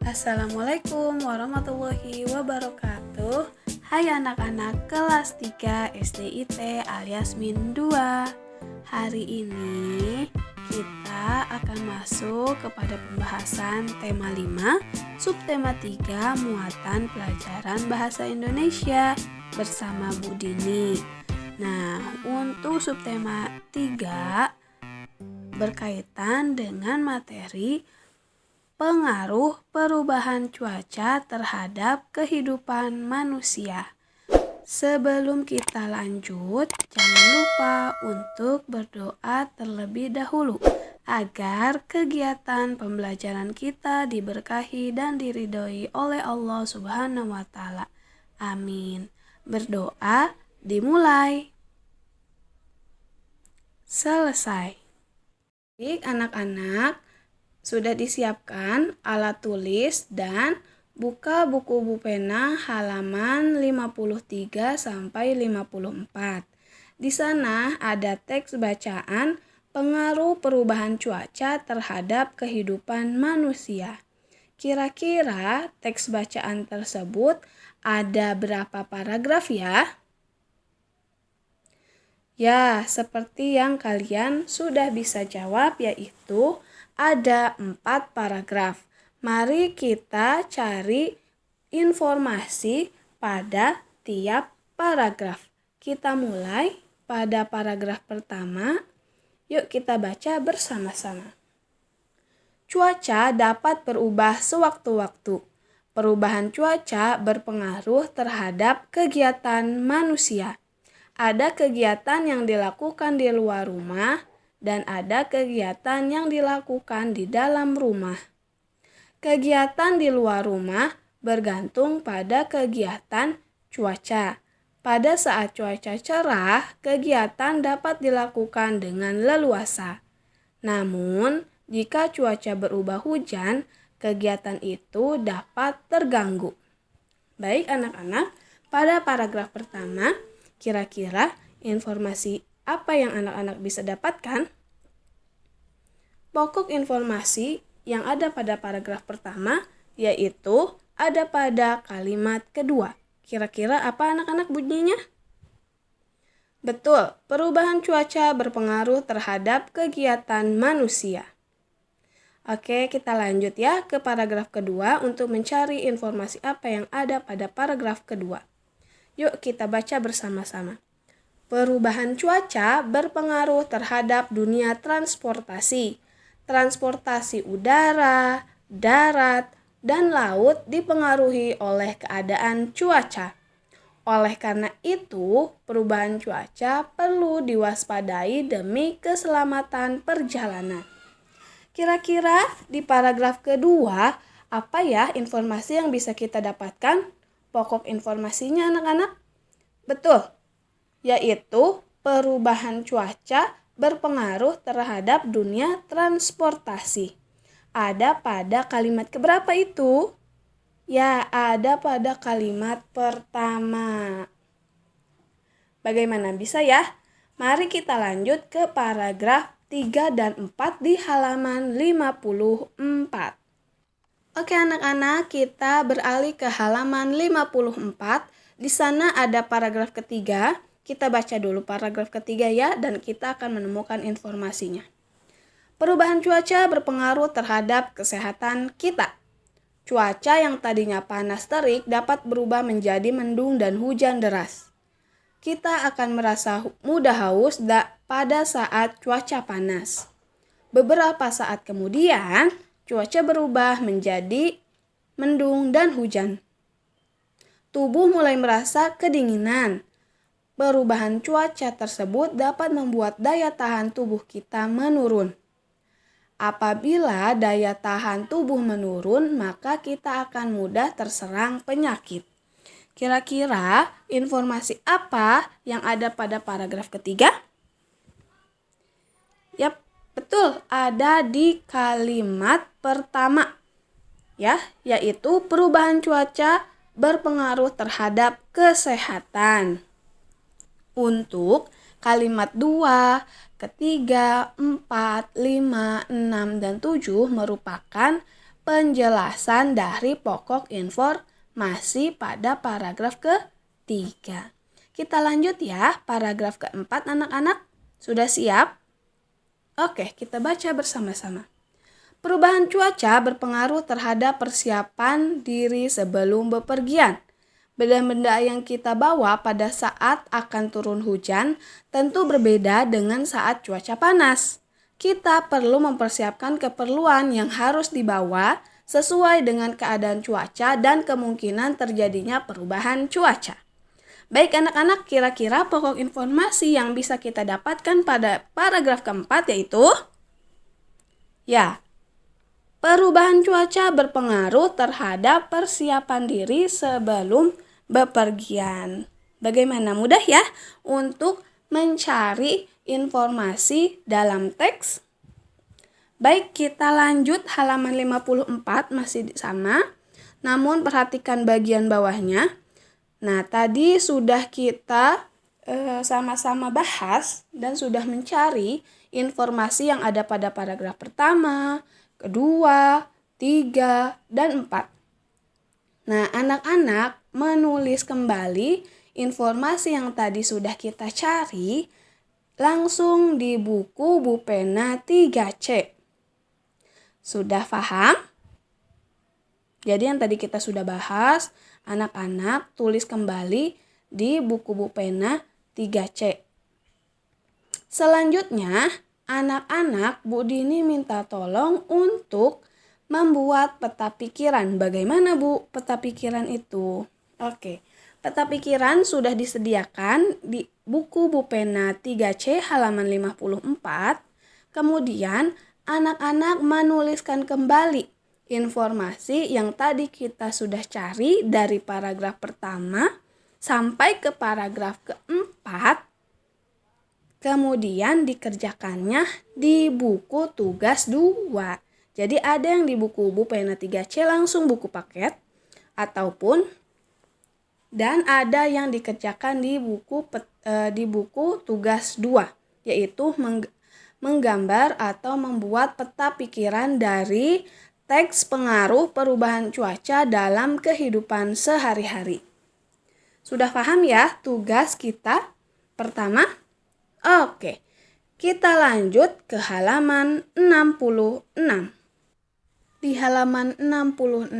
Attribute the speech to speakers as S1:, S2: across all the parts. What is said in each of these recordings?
S1: Assalamualaikum warahmatullahi wabarakatuh. Hai anak-anak kelas 3 SDIT alias Min 2. Hari ini kita akan masuk kepada pembahasan tema 5, subtema 3, muatan pelajaran bahasa Indonesia bersama Bu Dini. Nah, untuk subtema 3 berkaitan dengan materi pengaruh perubahan cuaca terhadap kehidupan manusia. Sebelum kita lanjut, jangan lupa untuk berdoa terlebih dahulu agar kegiatan pembelajaran kita diberkahi dan diridhoi oleh Allah Subhanahu wa Ta'ala. Amin. Berdoa dimulai. Selesai. Baik, anak-anak, sudah disiapkan alat tulis dan buka buku pena halaman 53 sampai 54. Di sana ada teks bacaan pengaruh perubahan cuaca terhadap kehidupan manusia. Kira-kira teks bacaan tersebut ada berapa paragraf ya? Ya, seperti yang kalian sudah bisa jawab, yaitu ada 4 paragraf. Mari kita cari informasi pada tiap paragraf. Kita mulai pada paragraf pertama. Yuk kita baca bersama-sama. Cuaca dapat berubah sewaktu-waktu. Perubahan cuaca berpengaruh terhadap kegiatan manusia. Ada kegiatan yang dilakukan di luar rumah dan ada kegiatan yang dilakukan di dalam rumah. Kegiatan di luar rumah bergantung pada kegiatan cuaca. Pada saat cuaca cerah, kegiatan dapat dilakukan dengan leluasa. Namun, jika cuaca berubah hujan, kegiatan itu dapat terganggu. Baik anak-anak, pada paragraf pertama, kira-kira informasi apa yang anak-anak bisa dapatkan? Pokok informasi yang ada pada paragraf pertama yaitu ada pada kalimat kedua. Kira-kira apa anak-anak bunyinya? Betul, perubahan cuaca berpengaruh terhadap kegiatan manusia. Oke, kita lanjut ya ke paragraf kedua untuk mencari informasi apa yang ada pada paragraf kedua. Yuk kita baca bersama-sama. Perubahan cuaca berpengaruh terhadap dunia transportasi. Transportasi udara, darat, dan laut dipengaruhi oleh keadaan cuaca. Oleh karena itu, perubahan cuaca perlu diwaspadai demi keselamatan perjalanan. Kira-kira di paragraf kedua, apa ya informasi yang bisa kita dapatkan? Pokok informasinya anak-anak? Betul, yaitu perubahan cuaca berpengaruh terhadap dunia transportasi. Ada pada kalimat keberapa itu? Ya, ada pada kalimat pertama. Bagaimana bisa ya? Mari kita lanjut ke paragraf 3 dan 4 di halaman 54. Oke anak-anak, kita beralih ke halaman 54. Di sana ada paragraf ketiga. Kita baca dulu paragraf ketiga ya, dan kita akan menemukan informasinya. Perubahan cuaca berpengaruh terhadap kesehatan kita. Cuaca yang tadinya panas terik dapat berubah menjadi mendung dan hujan deras. Kita akan merasa mudah haus pada saat cuaca panas. Beberapa saat kemudian, cuaca berubah menjadi mendung dan hujan. Tubuh mulai merasa kedinginan. Perubahan cuaca tersebut dapat membuat daya tahan tubuh kita menurun. Apabila daya tahan tubuh menurun, maka kita akan mudah terserang penyakit. Kira-kira informasi apa yang ada pada paragraf ketiga? Yap, betul, ada di kalimat pertama. Ya, yaitu perubahan cuaca berpengaruh terhadap kesehatan. Untuk kalimat 2, ketiga, 4, 5, 6, dan 7 merupakan penjelasan dari pokok informasi pada paragraf ketiga. Kita lanjut ya, paragraf keempat anak-anak. Sudah siap? Oke, kita baca bersama-sama. Perubahan cuaca berpengaruh terhadap persiapan diri sebelum bepergian. Benda-benda yang kita bawa pada saat akan turun hujan tentu berbeda dengan saat cuaca panas. Kita perlu mempersiapkan keperluan yang harus dibawa sesuai dengan keadaan cuaca dan kemungkinan terjadinya perubahan cuaca. Baik anak-anak, kira-kira pokok informasi yang bisa kita dapatkan pada paragraf keempat yaitu perubahan cuaca berpengaruh terhadap persiapan diri sebelum bepergian. Bagaimana, mudah ya untuk mencari informasi dalam teks? Baik, kita lanjut halaman 54 masih sama. Namun perhatikan bagian bawahnya. Nah, tadi sudah kita sama-sama bahas dan sudah mencari informasi yang ada pada paragraf pertama, kedua, 3, dan 4. Nah, anak-anak menulis kembali informasi yang tadi sudah kita cari langsung di buku Bupena 3C. Sudah paham? Jadi yang tadi kita sudah bahas, anak-anak tulis kembali di buku Bupena 3C. Selanjutnya, anak-anak Bu Dini minta tolong untuk membuat peta pikiran. Bagaimana Bu peta pikiran itu? Oke, peta pikiran sudah disediakan di buku Bupena 3C halaman 54. Kemudian anak-anak menuliskan kembali informasi yang tadi kita sudah cari dari paragraf pertama sampai ke paragraf keempat. Kemudian dikerjakannya di buku tugas 2. Jadi ada yang di buku Bupena 3C langsung buku paket dan ada yang dikerjakan di buku tugas 2, yaitu menggambar atau membuat peta pikiran dari teks pengaruh perubahan cuaca dalam kehidupan sehari-hari. Sudah paham ya tugas kita pertama? Oke, kita lanjut ke halaman 66. Di halaman 66,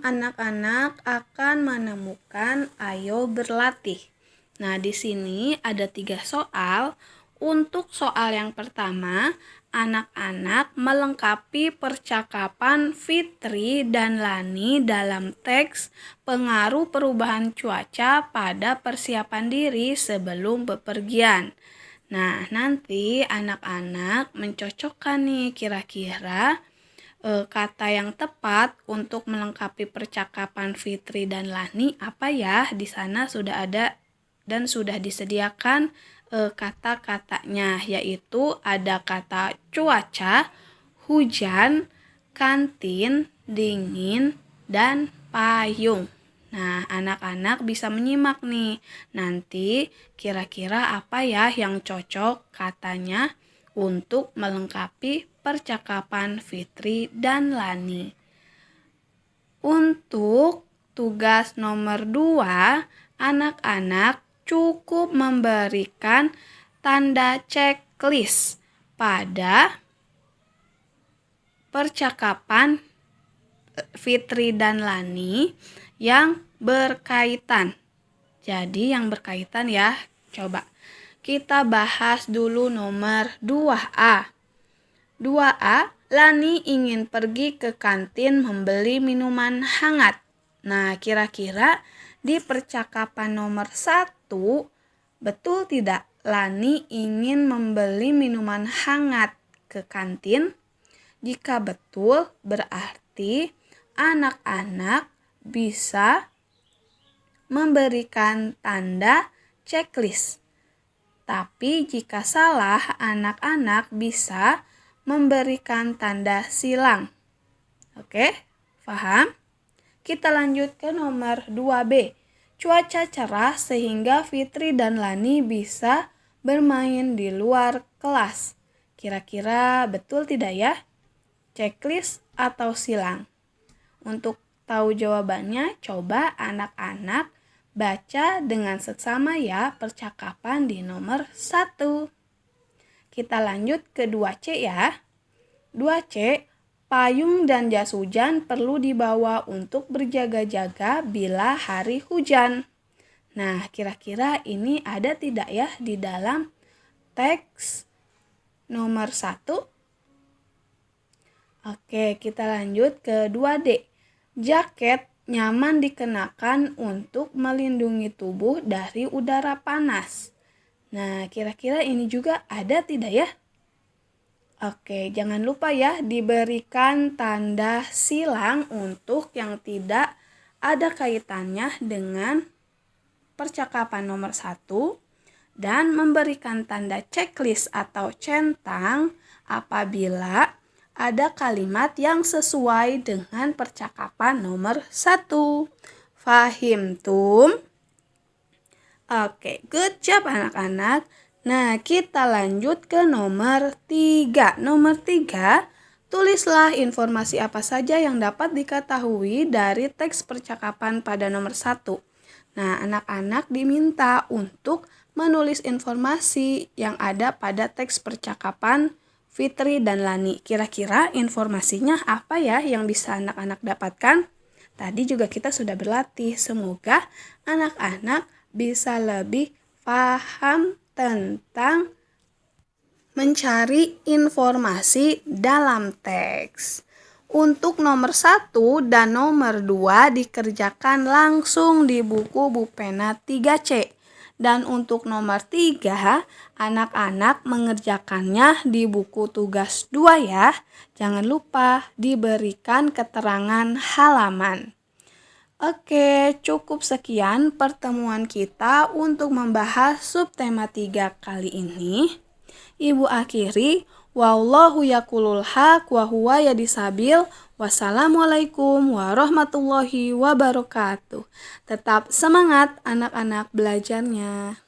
S1: anak-anak akan menemukan ayo berlatih. Nah, di sini ada 3 soal. Untuk soal yang pertama, anak-anak melengkapi percakapan Fitri dan Lani dalam teks pengaruh perubahan cuaca pada persiapan diri sebelum bepergian. Nah, nanti anak-anak mencocokkan nih kira-kira kata yang tepat untuk melengkapi percakapan Fitri dan Lani apa ya? Di sana sudah ada dan sudah disediakan kata-katanya, yaitu ada kata cuaca, hujan, kantin, dingin, dan payung. Nah, anak-anak bisa menyimak nih. Nanti kira-kira apa ya yang cocok katanya untuk melengkapi percakapan Fitri dan Lani. Untuk tugas nomor 2, anak-anak cukup memberikan tanda checklist pada percakapan Fitri dan Lani yang berkaitan. Jadi yang berkaitan ya, coba kita bahas dulu nomor 2A. 2A, Lani ingin pergi ke kantin membeli minuman hangat. Nah, kira-kira di percakapan nomor 1, betul tidak Lani ingin membeli minuman hangat ke kantin? Jika betul, berarti anak-anak bisa memberikan tanda checklist. Tapi jika salah, anak-anak bisa memberikan tanda silang. Oke, paham? Kita lanjut ke nomor 2B. Cuaca cerah sehingga Fitri dan Lani bisa bermain di luar kelas. Kira-kira betul tidak ya? Checklist atau silang? Untuk tahu jawabannya, coba anak-anak baca dengan seksama ya percakapan di nomor 1. Kita lanjut ke 2C ya. 2C, payung dan jas hujan perlu dibawa untuk berjaga-jaga bila hari hujan. Nah, kira-kira ini ada tidak ya di dalam teks nomor 1? Oke, kita lanjut ke 2D. Jaket nyaman dikenakan untuk melindungi tubuh dari udara panas. Nah, kira-kira ini juga ada tidak ya? Oke, jangan lupa ya diberikan tanda silang untuk yang tidak ada kaitannya dengan percakapan nomor 1 dan memberikan tanda checklist atau centang apabila ada kalimat yang sesuai dengan percakapan nomor 1. Fahimtum? Oke, good job anak-anak. Nah, kita lanjut ke nomor 3. Nomor 3, tulislah informasi apa saja yang dapat diketahui dari teks percakapan pada nomor 1. Nah, anak-anak diminta untuk menulis informasi yang ada pada teks percakapan Fitri dan Lani. Kira-kira informasinya apa ya yang bisa anak-anak dapatkan? Tadi juga kita sudah berlatih. Semoga anak-anak bisa lebih paham tentang mencari informasi dalam teks. Untuk nomor 1 dan nomor 2 dikerjakan langsung di buku Bupena 3C. Dan untuk nomor 3, anak-anak mengerjakannya di buku tugas 2 ya. Jangan lupa diberikan keterangan halaman. Oke, cukup sekian pertemuan kita untuk membahas subtema 3 kali ini. Ibu akhiri, wallahu yaqulul haq wa huwa yadisabil. Wassalamualaikum warahmatullahi wabarakatuh. Tetap semangat anak-anak belajarnya.